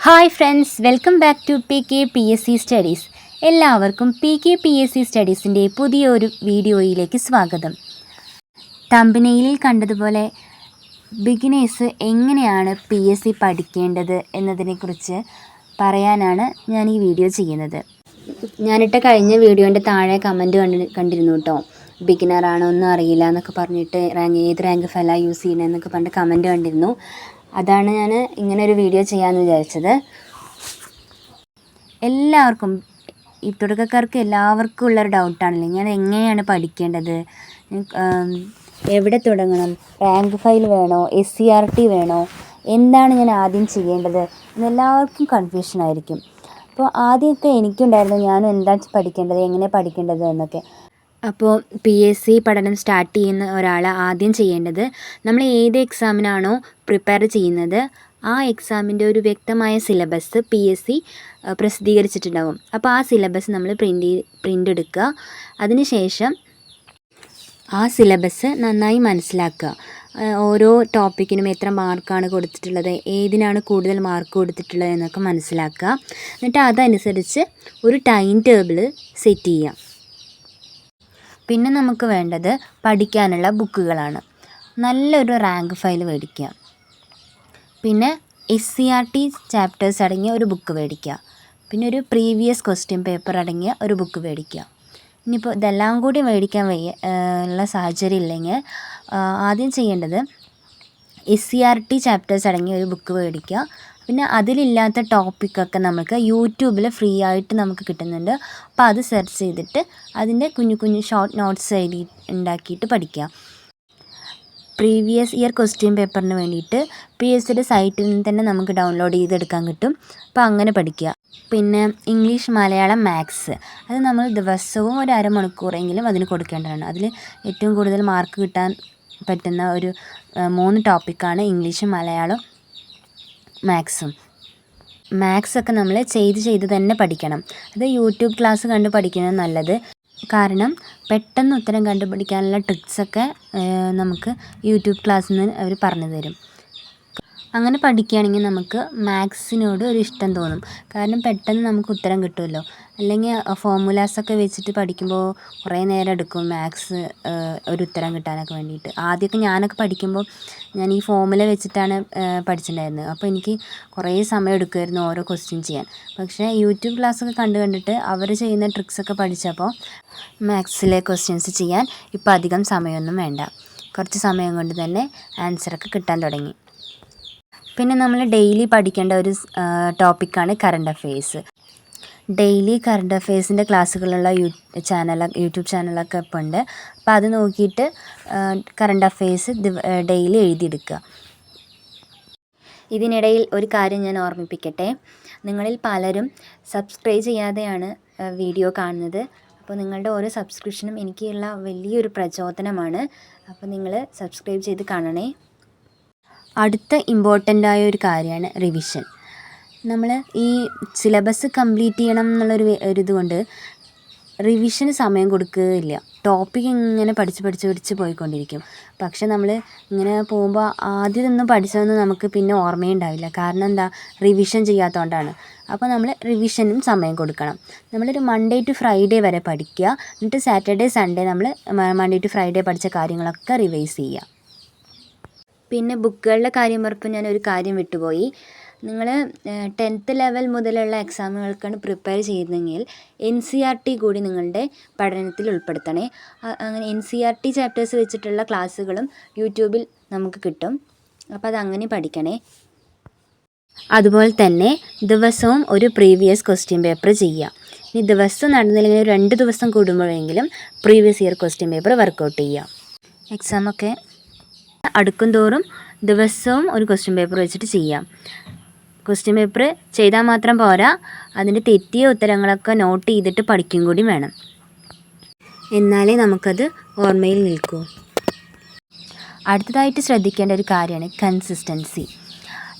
Hi friends, welcome back to PK PSC studies. എല്ലാവർക്കും PK PSC സ്റ്റഡീസിൻ്റെ പുതിയൊരു വീഡിയോയിലേക്ക് സ്വാഗതം. തമ്പനെയിലിൽ കണ്ടതുപോലെ ബിഗിനേഴ്സ് എങ്ങനെയാണ് PSC പഠിക്കേണ്ടത് എന്നതിനെക്കുറിച്ച് പറയാനാണ് ഞാൻ ഈ വീഡിയോ ചെയ്യുന്നത്. ഞാനിട്ട കഴിഞ്ഞ വീഡിയോൻ്റെ താഴെ കമൻറ്റ് കണ്ടിരുന്നു കേട്ടോ. ബിഗിനറാണോ ഒന്നും അറിയില്ല എന്നൊക്കെ പറഞ്ഞിട്ട് ഏത് റാങ്ക് ഫെല്ല യൂസ് ചെയ്യണമെന്നൊക്കെ പറഞ്ഞിട്ട് കമൻറ്റ് കണ്ടിരുന്നു. അതാണ് ഞാൻ ഇങ്ങനെ ഒരു വീഡിയോ ചെയ്യാമെന്ന് വിചാരിച്ചത്. എല്ലാവർക്കും ഈ തുടക്കക്കാർക്ക് എല്ലാവർക്കും ഉള്ളൊരു ഡൗട്ടാണല്ലോ, ഞാൻ എങ്ങനെയാണ് പഠിക്കേണ്ടത്, എവിടെ തുടങ്ങണം, റാങ്ക് ഫയൽ വേണോ, SCRT വേണോ, എന്താണ് ഞാൻ ആദ്യം ചെയ്യേണ്ടത് എന്നെല്ലാവർക്കും കൺഫ്യൂഷനായിരിക്കും. അപ്പോൾ ആദ്യമൊക്കെ എനിക്കുണ്ടായിരുന്നു, ഞാനും എന്താ പഠിക്കേണ്ടത്, എങ്ങനെ പഠിക്കേണ്ടത് എന്നൊക്കെ. അപ്പോൾ PSC പഠനം സ്റ്റാർട്ട് ചെയ്യുന്ന ഒരാൾ ആദ്യം ചെയ്യേണ്ടത്, നമ്മൾ ഏത് എക്സാമിനാണോ പ്രിപ്പയർ ചെയ്യുന്നത് ആ എക്സാമിൻ്റെ ഒരു വ്യക്തമായ സിലബസ് PSC പ്രസിദ്ധീകരിച്ചിട്ടുണ്ടാകും. അപ്പോൾ ആ സിലബസ് നമ്മൾ പ്രിൻ്റ് എടുക്കുക. അതിനുശേഷം ആ സിലബസ് നന്നായി മനസ്സിലാക്കുക. ഓരോ ടോപ്പിക്കിനും എത്ര മാർക്കാണ് കൊടുത്തിട്ടുള്ളത്, ഏതിനാണ് കൂടുതൽ മാർക്ക് കൊടുത്തിട്ടുള്ളത് എന്നൊക്കെ മനസ്സിലാക്കുക. എന്നിട്ട് അതനുസരിച്ച് ഒരു ടൈം ടേബിൾ സെറ്റ് ചെയ്യുക. പിന്നെ നമുക്ക് വേണ്ടത് പഠിക്കാനുള്ള ബുക്കുകളാണ്. നല്ലൊരു റാങ്ക് ഫയൽ മേടിക്കുക. പിന്നെ SCRT ചാപ്റ്റേഴ്സ് അടങ്ങിയ ഒരു ബുക്ക് മേടിക്കുക. പിന്നെ ഒരു പ്രീവിയസ് ക്വസ്റ്റ്യൻ പേപ്പർ അടങ്ങിയ ഒരു ബുക്ക് മേടിക്കുക. ഇനിയിപ്പോൾ ഇതെല്ലാം കൂടി മേടിക്കാൻ ഉള്ള സാഹചര്യം ഇല്ലെങ്കിൽ ആദ്യം ചെയ്യേണ്ടത് SCRT ചാപ്റ്റേഴ്സ് അടങ്ങിയ ഒരു ബുക്ക് മേടിക്കുക. പിന്നെ അതിലില്ലാത്ത ടോപ്പിക്കൊക്കെ നമുക്ക് യൂട്യൂബിൽ ഫ്രീ ആയിട്ട് നമുക്ക് കിട്ടുന്നുണ്ട്. അപ്പോൾ അത് സെർച്ച് ചെയ്തിട്ട് അതിൻ്റെ കുഞ്ഞു കുഞ്ഞു ഷോർട്ട് നോട്ട്സ് ഉണ്ടാക്കിയിട്ട് പഠിക്കുക. പ്രീവിയസ് ഇയർ ക്വസ്റ്റ്യൻ പേപ്പറിന് വേണ്ടിയിട്ട് PSCയുടെ സൈറ്റിൽ നിന്ന് തന്നെ നമുക്ക് ഡൗൺലോഡ് ചെയ്തെടുക്കാൻ കിട്ടും. അപ്പോൾ അങ്ങനെ പഠിക്കുക. പിന്നെ ഇംഗ്ലീഷ്, മലയാളം, മാത്സ് അത് നമ്മൾ ദിവസവും ഒരു അരമണിക്കൂറെങ്കിലും അതിന് കൊടുക്കേണ്ടതാണ്. അതിൽ ഏറ്റവും കൂടുതൽ മാർക്ക് കിട്ടാൻ പറ്റുന്ന ഒരു 3 ടോപ്പിക്കാണ് ഇംഗ്ലീഷും മലയാളം മാത്സും. മാത്സൊക്കെ നമ്മൾ ചെയ്ത് തന്നെ പഠിക്കണം. അത് യൂട്യൂബ് ക്ലാസ് കണ്ട് പഠിക്കുന്നത് നല്ലത്. കാരണം പെട്ടെന്ന് ഉത്തരം കണ്ടുപിടിക്കാനുള്ള ട്രിക്സൊക്കെ നമുക്ക് യൂട്യൂബ് ക്ലാസ്സിൽ നിന്ന് അവർ പറഞ്ഞു തരും. അങ്ങനെ പഠിക്കുകയാണെങ്കിൽ നമുക്ക് മാത്സിനോട് ഒരു ഇഷ്ടം തോന്നും. കാരണം പെട്ടെന്ന് നമുക്ക് ഉത്തരം കിട്ടുമല്ലോ. അല്ലെങ്കിൽ ഫോർമുലാസൊക്കെ വെച്ചിട്ട് പഠിക്കുമ്പോൾ കുറേ നേരം എടുക്കും മാത്സ് ഒരു ഉത്തരം കിട്ടാനൊക്കെ വേണ്ടിയിട്ട്. ആദ്യമൊക്കെ ഞാനൊക്കെ പഠിക്കുമ്പോൾ ഞാൻ ഈ ഫോർമുല വെച്ചിട്ടാണ് പഠിച്ചിട്ടുണ്ടായിരുന്നത്. അപ്പോൾ എനിക്ക് കുറേ സമയം എടുക്കുമായിരുന്നു ഓരോ ക്വസ്റ്റ്യൻ ചെയ്യാൻ. പക്ഷേ യൂട്യൂബ് ക്ലാസ്സൊക്കെ കണ്ട് അവർ ചെയ്യുന്ന ട്രിക്സൊക്കെ പഠിച്ചപ്പോൾ മാത്സിലെ ക്വസ്റ്റ്യൻസ് ചെയ്യാൻ ഇപ്പോൾ അധികം സമയമൊന്നും വേണ്ട. കുറച്ച് സമയം കൊണ്ട് തന്നെ ആൻസറൊക്കെ കിട്ടാൻ തുടങ്ങി. പിന്നെ നമ്മൾ ഡെയിലി പഠിക്കേണ്ട ഒരു ടോപ്പിക്കാണ് കറണ്ട് അഫെയർസ്. ഡെയിലി കറണ്ട് അഫെയർസിൻ്റെ ക്ലാസ്സുകളുള്ള യൂട്യൂബ് ചാനലൊക്കെ ഇപ്പോൾ ഉണ്ട്. അപ്പോൾ അത് നോക്കിയിട്ട് കറണ്ട് അഫെയർസ് ഡെയിലി എഴുതിയെടുക്കുക. ഇതിനിടയിൽ ഒരു കാര്യം ഞാൻ ഓർമ്മിപ്പിക്കട്ടെ, നിങ്ങളിൽ പലരും സബ്സ്ക്രൈബ് ചെയ്യാതെയാണ് വീഡിയോ കാണുന്നത്. അപ്പോൾ നിങ്ങളുടെ ഓരോ സബ്സ്ക്രിപ്ഷനും എനിക്കുള്ള വലിയൊരു പ്രചോദനമാണ്. അപ്പോൾ നിങ്ങൾ സബ്സ്ക്രൈബ് ചെയ്ത് കാണണേ. അടുത്ത ഇമ്പോർട്ടൻ്റായ ഒരു കാര്യമാണ് റിവിഷൻ. നമ്മൾ ഈ സിലബസ് കംപ്ലീറ്റ് ചെയ്യണം ഒരിതുകൊണ്ട് റിവിഷന് സമയം കൊടുക്കുകയില്ല. ടോപ്പിക് ഇങ്ങനെ പഠിച്ച് പോയിക്കൊണ്ടിരിക്കും. പക്ഷെ നമ്മൾ ഇങ്ങനെ പോകുമ്പോൾ ആദ്യമൊന്നും പഠിച്ചതൊന്നും നമുക്ക് പിന്നെ ഓർമ്മയുണ്ടാവില്ല. കാരണം എന്താ, റിവിഷൻ ചെയ്യാത്തതുകൊണ്ടാണ്. അപ്പോൾ നമ്മൾ റിവിഷനും സമയം കൊടുക്കണം. നമ്മളൊരു മൺഡേ ടു ഫ്രൈഡേ വരെ പഠിക്കുക. എന്നിട്ട് സാറ്റർഡേ സൺഡേ നമ്മൾ മൺഡേ ടു ഫ്രൈഡേ പഠിച്ച കാര്യങ്ങളൊക്കെ റിവൈസ് ചെയ്യുക. പിന്നെ ബുക്കുകളുടെ കാര്യം പറഞ്ഞപ്പോൾ ഞാനൊരു കാര്യം വിട്ടുപോയി. നിങ്ങൾ 10th ലെവൽ മുതലുള്ള എക്സാമുകൾക്കാണ് പ്രിപ്പയർ ചെയ്യുന്നതെങ്കിൽ NCERT കൂടി നിങ്ങളുടെ പഠനത്തിൽ ഉൾപ്പെടുത്തണേ. അങ്ങനെ NCERT ചാപ്റ്റേഴ്സ് വെച്ചിട്ടുള്ള ക്ലാസ്സുകളും യൂട്യൂബിൽ നമുക്ക് കിട്ടും. അപ്പോൾ അതങ്ങനെ പഠിക്കണേ. അതുപോലെ തന്നെ ദിവസവും ഒരു പ്രീവിയസ് ക്വസ്റ്റ്യൻ പേപ്പർ ചെയ്യുക. ഇനി ദിവസം നടന്നില്ലെങ്കിൽ 2 ദിവസം കൂടുമ്പോഴെങ്കിലും previous year question paper work out ചെയ്യുക. എക്സാമൊക്കെ അടുക്കും തോറും ദിവസവും ഒരു ക്വസ്റ്റ്യൻ പേപ്പർ വെച്ചിട്ട് ചെയ്യാം. ക്വസ്റ്റ്യൻ പേപ്പർ ചെയ്താൽ മാത്രം പോരാ, അതിൻ്റെ തെറ്റിയ ഉത്തരങ്ങളൊക്കെ നോട്ട് ചെയ്തിട്ട് പഠിക്കും കൂടി വേണം. എന്നാലേ നമുക്കത് ഓർമ്മയിൽ നിൽക്കൂ. അടുത്തതായിട്ട് ശ്രദ്ധിക്കേണ്ട ഒരു കാര്യമാണ് കൺസിസ്റ്റൻസി.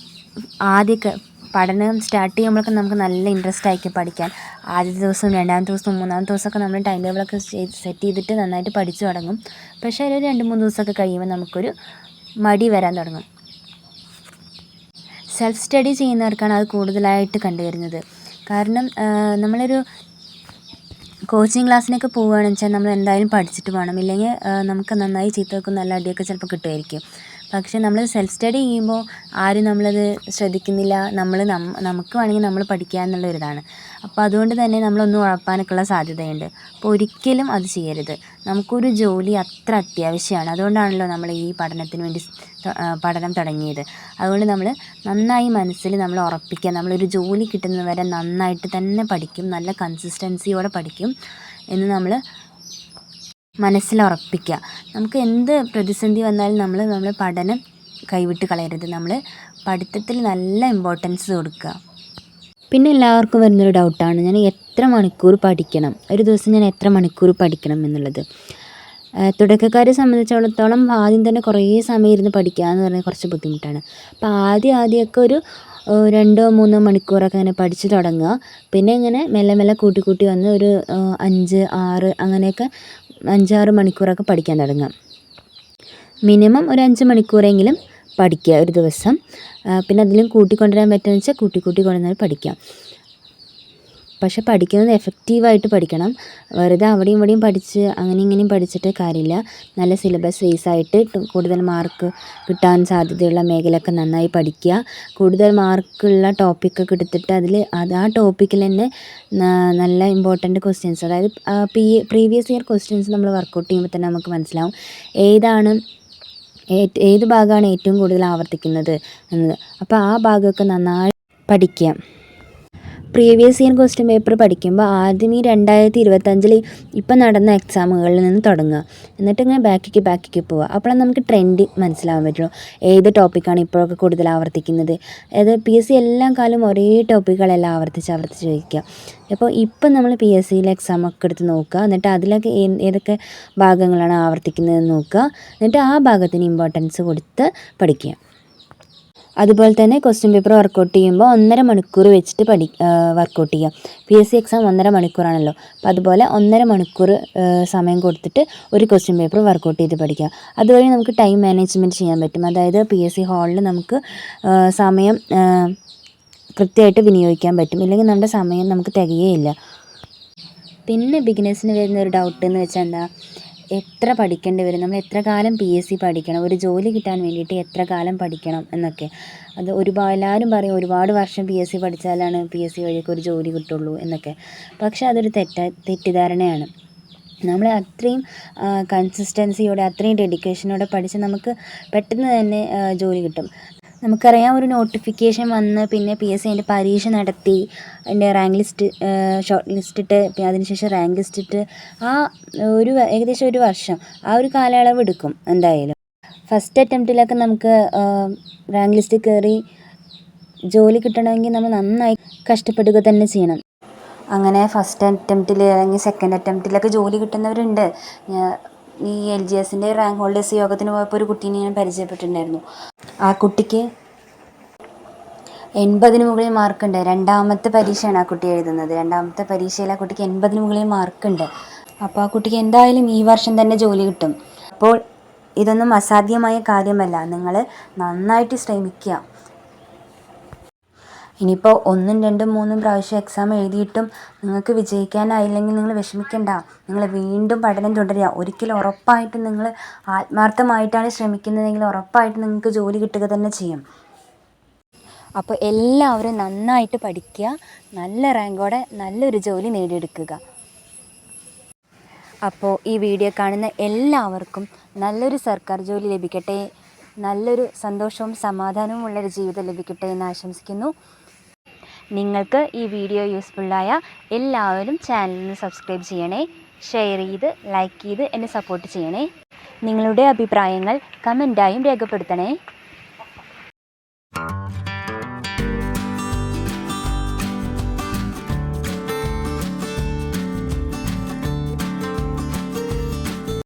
ആദ്യമൊക്കെ പഠനം സ്റ്റാർട്ട് ചെയ്യുമ്പോഴൊക്കെ നമുക്ക് നല്ല ഇൻട്രസ്റ്റ് ആയിരിക്കും പഠിക്കാൻ. ആദ്യത്തെ ദിവസം, രണ്ടാമത്തെ ദിവസം, മൂന്നാമത്തെ ദിവസമൊക്കെ നമ്മൾ ടൈം ടേബിളൊക്കെ സെറ്റ് ചെയ്തിട്ട് നന്നായിട്ട് പഠിച്ചു തുടങ്ങും. പക്ഷേ ഒരു 2-3 ദിവസമൊക്കെ കഴിയുമ്പോൾ നമുക്കൊരു മടി വരാൻ തുടങ്ങും. സെൽഫ് സ്റ്റഡി ചെയ്യുന്നവർക്കാണ് അത് കൂടുതലായിട്ട് കണ്ടുവരുന്നത്. കാരണം നമ്മളൊരു കോച്ചിങ് ക്ലാസ്സിനൊക്കെ പോവുകയാണെന്ന് വെച്ചാൽ നമ്മൾ എന്തായാലും പഠിച്ചിട്ട് പോകണം. ഇല്ലെങ്കിൽ നമുക്ക് നന്നായി ചീത്ത വെക്കും, നല്ല അടിയൊക്കെ ചിലപ്പോൾ കിട്ടുമായിരിക്കും. പക്ഷേ നമ്മൾ സെൽഫ് സ്റ്റഡി ചെയ്യുമ്പോൾ ആരും നമ്മളത് ശ്രദ്ധിക്കുന്നില്ല. നമുക്ക് വേണമെങ്കിൽ നമ്മൾ പഠിക്കുക എന്നുള്ളൊരിതാണ്. അപ്പോൾ അതുകൊണ്ട് തന്നെ നമ്മളൊന്നും ഉഴപ്പാനൊക്കെയുള്ള സാധ്യതയുണ്ട്. അപ്പോൾ ഒരിക്കലും അത് ചെയ്യരുത്. നമുക്കൊരു ജോലി അത്ര അത്യാവശ്യമാണ്. അതുകൊണ്ടാണല്ലോ നമ്മൾ ഈ പഠനത്തിന് വേണ്ടി പഠനം തുടങ്ങിയത്. അതുകൊണ്ട് നമ്മൾ നന്നായി മനസ്സിൽ നമ്മൾ ഉറപ്പിക്കുക, നമ്മളൊരു ജോലി കിട്ടുന്നത് വരെ നന്നായിട്ട് തന്നെ പഠിക്കും, നല്ല കൺസിസ്റ്റൻസിയോടെ പഠിക്കും എന്ന് നമ്മൾ മനസ്സിലുറപ്പിക്കുക. നമുക്ക് എന്ത് പ്രതിസന്ധി വന്നാലും നമ്മൾ പഠനം കൈവിട്ട് കളയരുത്. നമ്മൾ പഠിത്തത്തിൽ നല്ല ഇമ്പോർട്ടൻസ് കൊടുക്കുക. പിന്നെ എല്ലാവർക്കും വരുന്നൊരു ഡൗട്ടാണ്, ഞാൻ എത്ര മണിക്കൂർ പഠിക്കണം, ഒരു ദിവസം ഞാൻ എത്ര മണിക്കൂർ പഠിക്കണം എന്നുള്ളത്. തുടക്കക്കാരെ സംബന്ധിച്ചിടത്തോളം ആദ്യം തന്നെ കുറേ സമയം ഇരുന്ന് പഠിക്കുക എന്ന് പറഞ്ഞാൽ കുറച്ച് ബുദ്ധിമുട്ടാണ്. അപ്പോൾ ആദ്യമൊക്കെ ഒരു 2-3 മണിക്കൂറൊക്കെ അങ്ങനെ പഠിച്ച് തുടങ്ങുക. പിന്നെ ഇങ്ങനെ മെല്ലെ മെല്ലെ കൂട്ടി വന്ന് ഒരു 5-6 അങ്ങനെയൊക്കെ 5-6 മണിക്കൂറൊക്കെ പഠിക്കാൻ തുടങ്ങുക. മിനിമം ഒരു 5 മണിക്കൂറെങ്കിലും പഠിക്കുക ഒരു ദിവസം. പിന്നെ അതിലും കൂട്ടിക്കൊണ്ടുവരാൻ പറ്റുമെന്ന് വെച്ചാൽ കൂട്ടി കൊണ്ടുവന്നാൽ പഠിക്കാം. പക്ഷെ പഠിക്കുന്നത് എഫക്റ്റീവായിട്ട് പഠിക്കണം. വെറുതെ അവിടെയും ഇവിടെയും പഠിച്ച് അങ്ങനെ ഇങ്ങനെയും പഠിച്ചിട്ട് കാര്യമില്ല. നല്ല സിലബസ് ബേസായിട്ട് കൂടുതൽ മാർക്ക് കിട്ടാൻ സാധ്യതയുള്ള മേഖലയൊക്കെ നന്നായി പഠിക്കുക. കൂടുതൽ മാർക്കുള്ള ടോപ്പിക്കൊക്കെ എടുത്തിട്ട് ആ ടോപ്പിക്കിൽ തന്നെ നല്ല ഇമ്പോർട്ടൻറ്റ് ക്വസ്റ്റ്യൻസ്, അതായത് പ്രീവിയസ് ഇയർ ക്വസ്റ്റ്യൻസ് നമ്മൾ വർക്കൗട്ട് ചെയ്യുമ്പോൾ തന്നെ നമുക്ക് മനസ്സിലാവും ഏത് ഭാഗമാണ് ഏറ്റവും കൂടുതൽ ആവർത്തിക്കുന്നത് എന്നത്. അപ്പോൾ ആ ഭാഗമൊക്കെ നന്നായി പഠിക്കുക. പ്രീവിയസ് ഇയർ ക്വസ്റ്റ്യൻ പേപ്പർ പഠിക്കുമ്പോൾ ആദ്യം ഈ 2025 ഇപ്പം നടന്ന എക്സാമുകളിൽ നിന്ന് തുടങ്ങുക. എന്നിട്ട് ഇങ്ങനെ ബാക്കിക്ക് പോവുക. അപ്പോഴാണ് നമുക്ക് ട്രെൻഡ് മനസ്സിലാവാൻ പറ്റുള്ളൂ, ഏത് ടോപ്പിക്കാണ് ഇപ്പോഴൊക്കെ കൂടുതൽ ആവർത്തിക്കുന്നത്. അതായത് PSC എല്ലാ കാലവും ഒരേ ടോപ്പിക്കുകളെല്ലാം ആവർത്തിച്ച് ചോദിക്കുക. അപ്പോൾ ഇപ്പം നമ്മൾ PSCയിലെ എക്സാമൊക്കെ എടുത്ത് നോക്കുക. എന്നിട്ട് അതിലൊക്കെ ഏതൊക്കെ ഭാഗങ്ങളാണ് ആവർത്തിക്കുന്നതെന്ന് നോക്കുക. എന്നിട്ട് ആ ഭാഗത്തിന് ഇമ്പോർട്ടൻസ് കൊടുത്ത് പഠിക്കുക. അതുപോലെ തന്നെ ക്വസ്റ്റ്യൻ പേപ്പർ വർക്കൗട്ട് ചെയ്യുമ്പോൾ 1.5 മണിക്കൂർ വെച്ചിട്ട് വർക്കൗട്ട് ചെയ്യുക. PSC exam 1.5 മണിക്കൂറാണല്ലോ. അപ്പോൾ അതുപോലെ 1.5 മണിക്കൂർ സമയം കൊടുത്തിട്ട് ഒരു ക്വസ്റ്റ്യൻ പേപ്പർ വർക്കൗട്ട് ചെയ്ത് പഠിക്കുക. അതുവഴി നമുക്ക് ടൈം മാനേജ്മെൻറ്റ് ചെയ്യാൻ പറ്റും. അതായത് PSC ഹാളിൽ നമുക്ക് സമയം കൃത്യമായിട്ട് വിനിയോഗിക്കാൻ പറ്റും. ഇല്ലെങ്കിൽ നമ്മുടെ സമയം നമുക്ക് തികയേയില്ല. പിന്നെ ബിഗിനേഴ്സിന് വരുന്ന ഒരു ഡൗട്ട് എന്ന് വെച്ചാൽ എന്താ, എത്ര പഠിക്കേണ്ടി വരും, നമ്മൾ എത്ര കാലം PSC പഠിക്കണം, ഒരു ജോലി കിട്ടാൻ വേണ്ടിയിട്ട് എത്ര കാലം പഠിക്കണം എന്നൊക്കെ. അത് എല്ലാവരും പറയും ഒരുപാട് വർഷം PSC പഠിച്ചാലാണ് PSC വഴിയൊക്കെ ഒരു ജോലി കിട്ടുള്ളൂ എന്നൊക്കെ. പക്ഷേ അതൊരു തെറ്റിദ്ധാരണയാണ്. നമ്മൾ അത്രയും കൺസിസ്റ്റൻസിയോടെ അത്രയും ഡെഡിക്കേഷനോടെ പഠിച്ച് നമുക്ക് പെട്ടെന്ന് തന്നെ ജോലി കിട്ടും. നമുക്കറിയാം, ഒരു നോട്ടിഫിക്കേഷൻ വന്ന് പിന്നെ PSC അതിൻ്റെ പരീക്ഷ നടത്തി അതിൻ്റെ റാങ്ക് ലിസ്റ്റ് ഷോർട്ട് ലിസ്റ്റ് ഇട്ട് പിന്നെ അതിനുശേഷം റാങ്ക് ലിസ്റ്റ് ഇട്ട് ഏകദേശം ഒരു വർഷം ആ ഒരു കാലയളവ് എടുക്കും എന്തായാലും. ഫസ്റ്റ് അറ്റംപ്റ്റിലൊക്കെ നമുക്ക് റാങ്ക് ലിസ്റ്റ് കയറി ജോലി കിട്ടണമെങ്കിൽ നമ്മൾ നന്നായി കഷ്ടപ്പെടുക തന്നെ ചെയ്യണം. അങ്ങനെ ഫസ്റ്റ് അറ്റംപ്റ്റിൽ അല്ലെങ്കിൽ സെക്കൻഡ് അറ്റംപ്റ്റിലൊക്കെ ജോലി കിട്ടുന്നവരുണ്ട്. ഈ LGSൻ്റെ റാങ്ക് ഹോൾഡേഴ്സ് യോഗത്തിന് പോയപ്പോൾ ഒരു കുട്ടീനെ ഞാൻ പരിചയപ്പെട്ടിട്ടുണ്ടായിരുന്നു. ആ കുട്ടിക്ക് 80 മുകളിൽ മാർക്കുണ്ട്. രണ്ടാമത്തെ പരീക്ഷയാണ് ആ കുട്ടി എഴുതുന്നത്. രണ്ടാമത്തെ പരീക്ഷയിൽ ആ കുട്ടിക്ക് 80 മുകളിൽ മാർക്കുണ്ട്. അപ്പോൾ ആ കുട്ടിക്ക് എന്തായാലും ഈ വർഷം തന്നെ ജോലി കിട്ടും. അപ്പോൾ ഇതൊന്നും അസാധ്യമായ കാര്യമല്ല. നിങ്ങൾ നന്നായിട്ട് ശ്രമിക്കുക. ഇനിയിപ്പോൾ 1, 2, 3 പ്രാവശ്യം എക്സാം എഴുതിയിട്ടും നിങ്ങൾക്ക് വിജയിക്കാനായില്ലെങ്കിൽ നിങ്ങൾ വിഷമിക്കണ്ട. നിങ്ങൾ വീണ്ടും പഠനം തുടരുക. ഒരിക്കലും ഉറപ്പായിട്ടും നിങ്ങൾ ആത്മാർത്ഥമായിട്ടാണ് ശ്രമിക്കുന്നതെങ്കിൽ ഉറപ്പായിട്ടും നിങ്ങൾക്ക് ജോലി കിട്ടുക തന്നെ ചെയ്യും. അപ്പോൾ എല്ലാവരും നന്നായിട്ട് പഠിക്കുക, നല്ല റാങ്കോടെ നല്ലൊരു ജോലി നേടിയെടുക്കുക. അപ്പോൾ ഈ വീഡിയോ കാണുന്ന എല്ലാവർക്കും നല്ലൊരു സർക്കാർ ജോലി ലഭിക്കട്ടെ, നല്ലൊരു സന്തോഷവും സമാധാനവും ഉള്ളൊരു ജീവിതം ലഭിക്കട്ടെ എന്ന് ആശംസിക്കുന്നു. നിങ്ങൾക്ക് ഈ വീഡിയോ യൂസ്ഫുള്ളായ എല്ലാവരും ചാനലിന് സബ്സ്ക്രൈബ് ചെയ്യണേ, ഷെയർ ചെയ്ത് ലൈക്ക് ചെയ്ത് എന്നെ സപ്പോർട്ട് ചെയ്യണേ. നിങ്ങളുടെ അഭിപ്രായങ്ങൾ കമൻറ്റായും രേഖപ്പെടുത്തണേ.